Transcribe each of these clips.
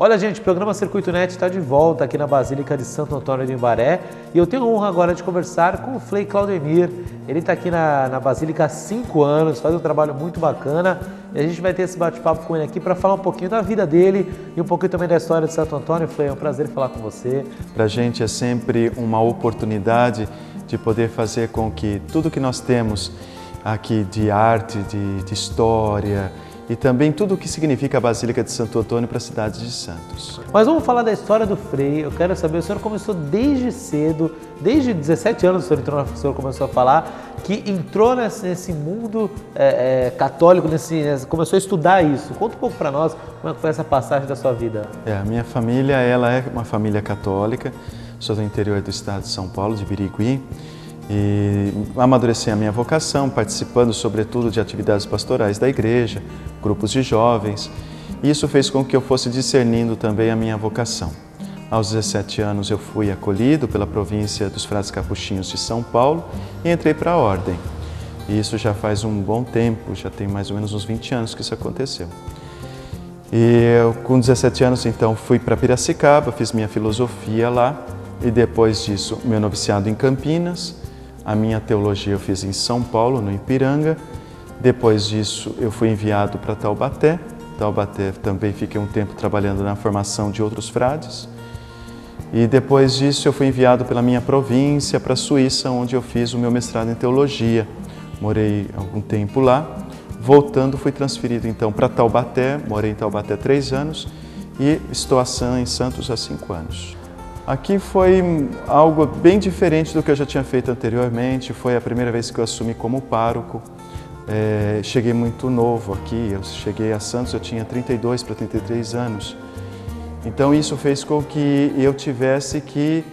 Olha, gente, o programa Circuito Net está de volta aqui na Basílica de Santo Antônio do Imbaré e eu tenho a honra agora de conversar com o Frei Claudemir. Ele está aqui na Basílica há 5 anos, faz um trabalho muito bacana e a gente vai ter esse bate-papo com ele aqui para falar um pouquinho da vida dele e um pouquinho também da história de Santo Antônio. Frei, é um prazer falar com você. Para a gente é sempre uma oportunidade de poder fazer com que tudo que nós temos aqui de arte, de história, e também tudo o que significa a Basílica de Santo Antônio para a cidade de Santos. Mas vamos falar da história do Frei. Eu quero saber, o senhor começou desde cedo, desde 17 anos o senhor começou a falar, que entrou nesse mundo católico, começou a estudar isso. Conta um pouco para nós como é que foi essa passagem da sua vida. A minha família ela é uma família católica, sou do interior do estado de São Paulo, de Birigui, e amadureci a minha vocação, participando sobretudo de atividades pastorais da igreja, grupos de jovens. Isso fez com que eu fosse discernindo também a minha vocação. Aos 17 anos eu fui acolhido pela província dos Frades Capuchinhos de São Paulo e entrei para a ordem. E isso já faz um bom tempo, já tem mais ou menos uns 20 anos que isso aconteceu. E eu, com 17 anos, então, fui para Piracicaba, fiz minha filosofia lá e depois disso, meu noviciado em Campinas. A minha teologia eu fiz em São Paulo, no Ipiranga. Depois disso, eu fui enviado para Taubaté. Taubaté também fiquei um tempo trabalhando na formação de outros frades. E depois disso, eu fui enviado pela minha província para a Suíça, onde eu fiz o meu mestrado em teologia. Morei algum tempo lá. Voltando, fui transferido então para Taubaté. Morei em Taubaté 3 anos e estou em Santos há 5 anos. Aqui foi algo bem diferente do que eu já tinha feito anteriormente. Foi a primeira vez que eu assumi como pároco. Cheguei muito novo aqui. Eu cheguei a Santos, eu tinha 32 para 33 anos. Então isso fez com que eu tivesse que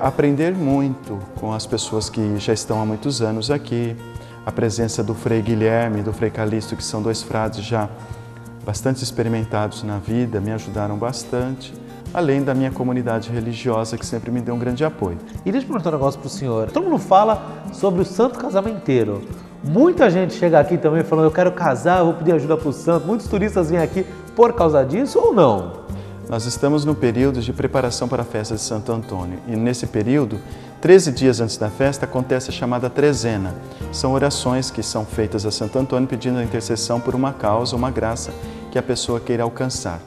aprender muito com as pessoas que já estão há muitos anos aqui. A presença do Frei Guilherme e do Frei Calixto, que são 2 frades já bastante experimentados na vida, me ajudaram bastante. Além da minha comunidade religiosa, que sempre me deu um grande apoio. E deixa eu perguntar um negócio para o senhor. Todo mundo fala sobre o santo casamenteiro. Muita gente chega aqui também falando, eu quero casar, eu vou pedir ajuda para o santo. Muitos turistas vêm aqui por causa disso ou não? Nós estamos no período de preparação para a festa de Santo Antônio. E nesse período, 13 dias antes da festa, acontece a chamada trezena. São orações que são feitas a Santo Antônio pedindo a intercessão por uma causa, uma graça que a pessoa queira alcançar.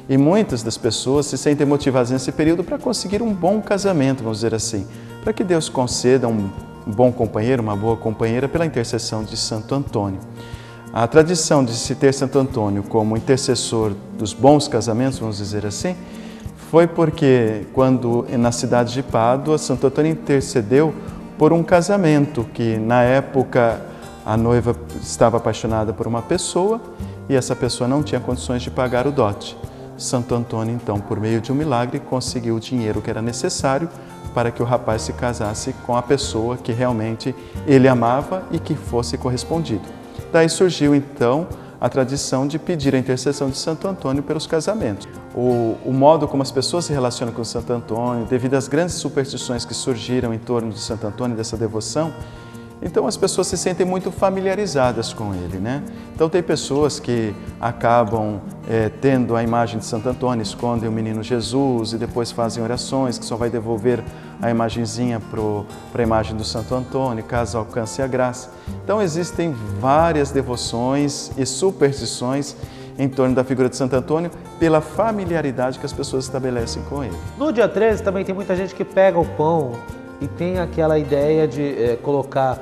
E muitas das pessoas se sentem motivadas nesse período para conseguir um bom casamento, vamos dizer assim, para que Deus conceda um bom companheiro, uma boa companheira pela intercessão de Santo Antônio. A tradição de se ter Santo Antônio como intercessor dos bons casamentos, vamos dizer assim, foi porque quando na cidade de Pádua, Santo Antônio intercedeu por um casamento que na época a noiva estava apaixonada por uma pessoa e essa pessoa não tinha condições de pagar o dote. Santo Antônio, então, por meio de um milagre, conseguiu o dinheiro que era necessário para que o rapaz se casasse com a pessoa que realmente ele amava e que fosse correspondido. Daí surgiu, então, a tradição de pedir a intercessão de Santo Antônio pelos casamentos. O modo como as pessoas se relacionam com Santo Antônio, devido às grandes superstições que surgiram em torno de Santo Antônio, dessa devoção, então as pessoas se sentem muito familiarizadas com ele, né? Então tem pessoas que acabam tendo a imagem de Santo Antônio, escondem o menino Jesus e depois fazem orações que só vai devolver a imagenzinha para a imagem do Santo Antônio, caso alcance a graça. Então existem várias devoções e superstições em torno da figura de Santo Antônio pela familiaridade que as pessoas estabelecem com ele. No dia 13 também tem muita gente que pega o pão e tem aquela ideia de colocar,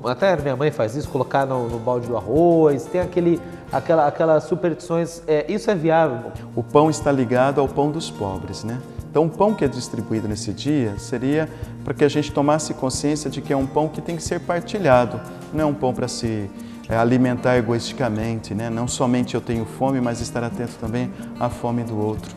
até minha mãe faz isso, colocar no balde do arroz, tem aquelas superstições, isso é viável? O pão está ligado ao pão dos pobres, né? Então o pão que é distribuído nesse dia seria para que a gente tomasse consciência de que é um pão que tem que ser partilhado, não é um pão para se alimentar egoisticamente, né? Não somente eu tenho fome, mas estar atento também à fome do outro.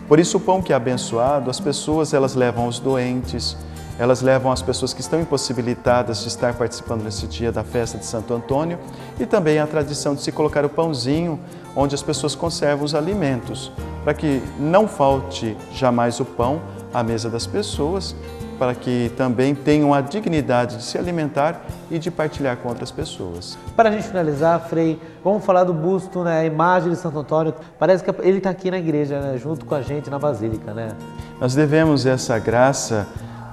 Por isso o pão que é abençoado, as pessoas elas levam aos doentes, elas levam as pessoas que estão impossibilitadas de estar participando nesse dia da festa de Santo Antônio e também a tradição de se colocar o pãozinho onde as pessoas conservam os alimentos, para que não falte jamais o pão à mesa das pessoas para que também tenham a dignidade de se alimentar e de partilhar com outras pessoas. Para a gente finalizar, Frei, vamos falar do busto, né, a imagem de Santo Antônio. Parece que ele está aqui na igreja, né, junto com a gente na Basílica, né? Nós devemos essa graça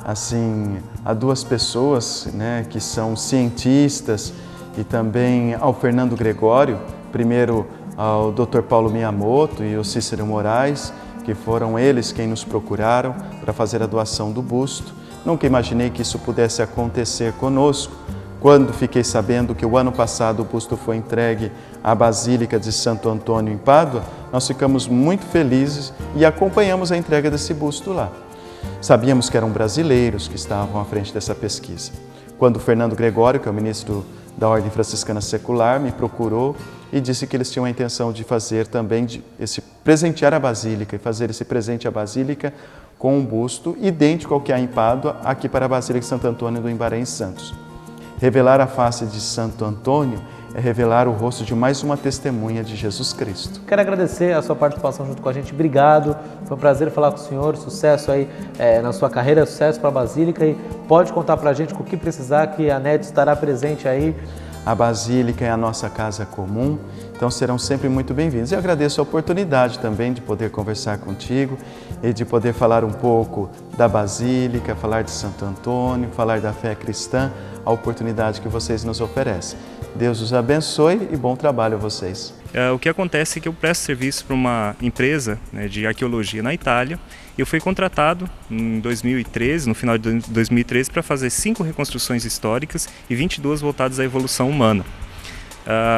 assim a duas pessoas, né, que são cientistas, e também ao Fernando Gregório, primeiro ao Dr. Paulo Miyamoto e o Cícero Moraes, que foram eles quem nos procuraram para fazer a doação do busto. Nunca imaginei que isso pudesse acontecer conosco. Quando fiquei sabendo que o ano passado o busto foi entregue à Basílica de Santo Antônio em Pádua, nós ficamos muito felizes e acompanhamos a entrega desse busto lá. Sabíamos que eram brasileiros que estavam à frente dessa pesquisa. Quando o Fernando Gregório, que é o ministro da Ordem Franciscana Secular, me procurou e disse que eles tinham a intenção de fazer também, presentear a Basílica e fazer esse presente à Basílica com um busto idêntico ao que há em Pádua, aqui para a Basílica de Santo Antônio do Imbaré, em Santos. Revelar a face de Santo Antônio é revelar o rosto de mais uma testemunha de Jesus Cristo. Quero agradecer a sua participação junto com a gente. Obrigado. Foi um prazer falar com o senhor. Sucesso aí na sua carreira, sucesso para a Basílica. E pode contar para a gente com o que precisar, que a NET estará presente aí. A Basílica é a nossa casa comum, então serão sempre muito bem-vindos. E agradeço a oportunidade também de poder conversar contigo e de poder falar um pouco da Basílica, falar de Santo Antônio, falar da fé cristã, a oportunidade que vocês nos oferecem. Deus os abençoe e bom trabalho a vocês. O que acontece é que eu presto serviço para uma empresa, né, de arqueologia na Itália. Eu fui contratado em 2013, no final de 2013, para fazer 5 reconstruções históricas e 22 voltadas à evolução humana.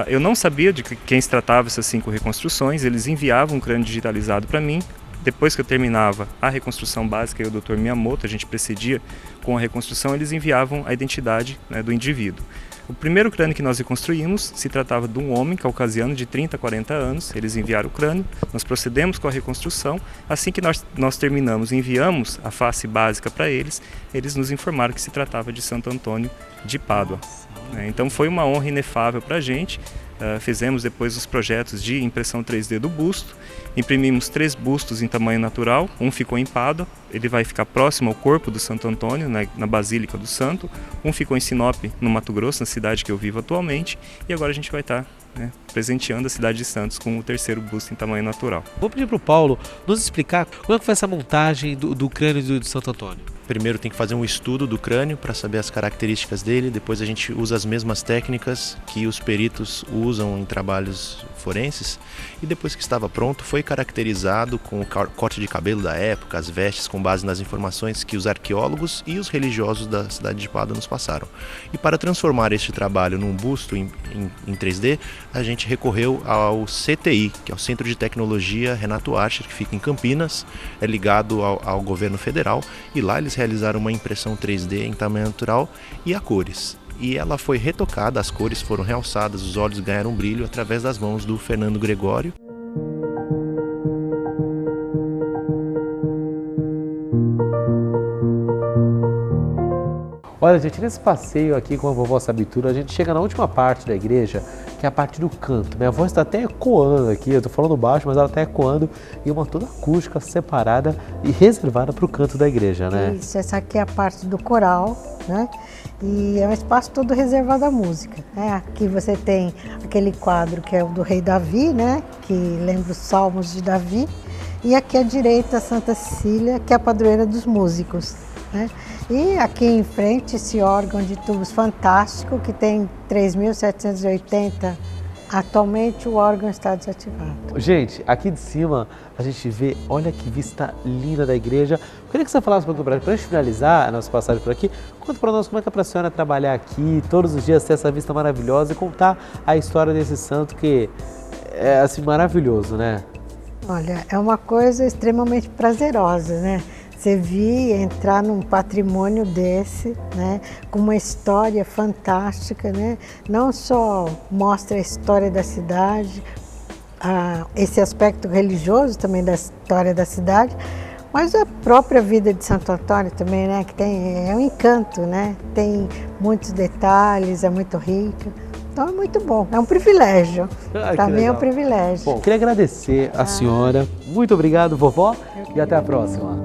Eu não sabia de quem se tratava essas 5 reconstruções. Eles enviavam um crânio digitalizado para mim. Depois que eu terminava a reconstrução básica e o Dr. Miyamoto, a gente precedia com a reconstrução, eles enviavam a identidade, né, do indivíduo. O primeiro crânio que nós reconstruímos se tratava de um homem caucasiano de 30 a 40 anos. Eles enviaram o crânio, nós procedemos com a reconstrução. Assim que nós terminamos e enviamos a face básica para eles, eles nos informaram que se tratava de Santo Antônio de Pádua. Então foi uma honra inefável para a gente. Fizemos depois os projetos de impressão 3D do busto, imprimimos 3 bustos em tamanho natural, um ficou em Pádua, ele vai ficar próximo ao corpo do Santo Antônio, na Basílica do Santo, um ficou em Sinop, no Mato Grosso, na cidade que eu vivo atualmente, e agora a gente vai estar, né, presenteando a cidade de Santos com o 3º busto em tamanho natural. Vou pedir para o Paulo nos explicar como é que foi essa montagem do crânio do Santo Antônio. Primeiro tem que fazer um estudo do crânio para saber as características dele, depois a gente usa as mesmas técnicas que os peritos usam em trabalhos forenses, e depois que estava pronto foi caracterizado com o corte de cabelo da época, as vestes, com base nas informações que os arqueólogos e os religiosos da cidade de Pádua nos passaram. E para transformar este trabalho num busto em 3D, a gente recorreu ao CTI, que é o Centro de Tecnologia Renato Archer, que fica em Campinas, é ligado ao governo federal, e lá eles realizaram uma impressão 3D em tamanho natural e a cores. E ela foi retocada, as cores foram realçadas, os olhos ganharam brilho através das mãos do Fernando Gregório. Olha, gente, nesse passeio aqui com a vovó Sabitura, a gente chega na última parte da igreja, que é a parte do canto. Minha voz está até ecoando aqui, eu estou falando baixo, mas ela está ecoando, e uma toda acústica separada e reservada para o canto da igreja, né? Isso, essa aqui é a parte do coral, né? E é um espaço todo reservado à música, né? Aqui você tem aquele quadro que é o do rei Davi, né? Que lembra os salmos de Davi. E aqui à direita a Santa Cecília, que é a padroeira dos músicos, né? E aqui em frente esse órgão de tubos fantástico, que tem 3.780. Atualmente o órgão está desativado. Gente, aqui de cima a gente vê, olha que vista linda da igreja. Eu queria que você falasse um pouco para a gente finalizar a nossa passagem por aqui. Conta para nós como é que é para a senhora trabalhar aqui, todos os dias ter essa vista maravilhosa e contar a história desse santo que é assim maravilhoso, né? Olha, é uma coisa extremamente prazerosa, né? Você vir entrar num patrimônio desse, né, com uma história fantástica, né? Não só mostra a história da cidade, esse aspecto religioso também da história da cidade, mas a própria vida de Santo Antônio também, né? Que é um encanto, né? Tem muitos detalhes, é muito rica. Então é muito bom, é um privilégio, também é um privilégio. Bom, queria agradecer a senhora, muito obrigado, vovó, e até a próxima.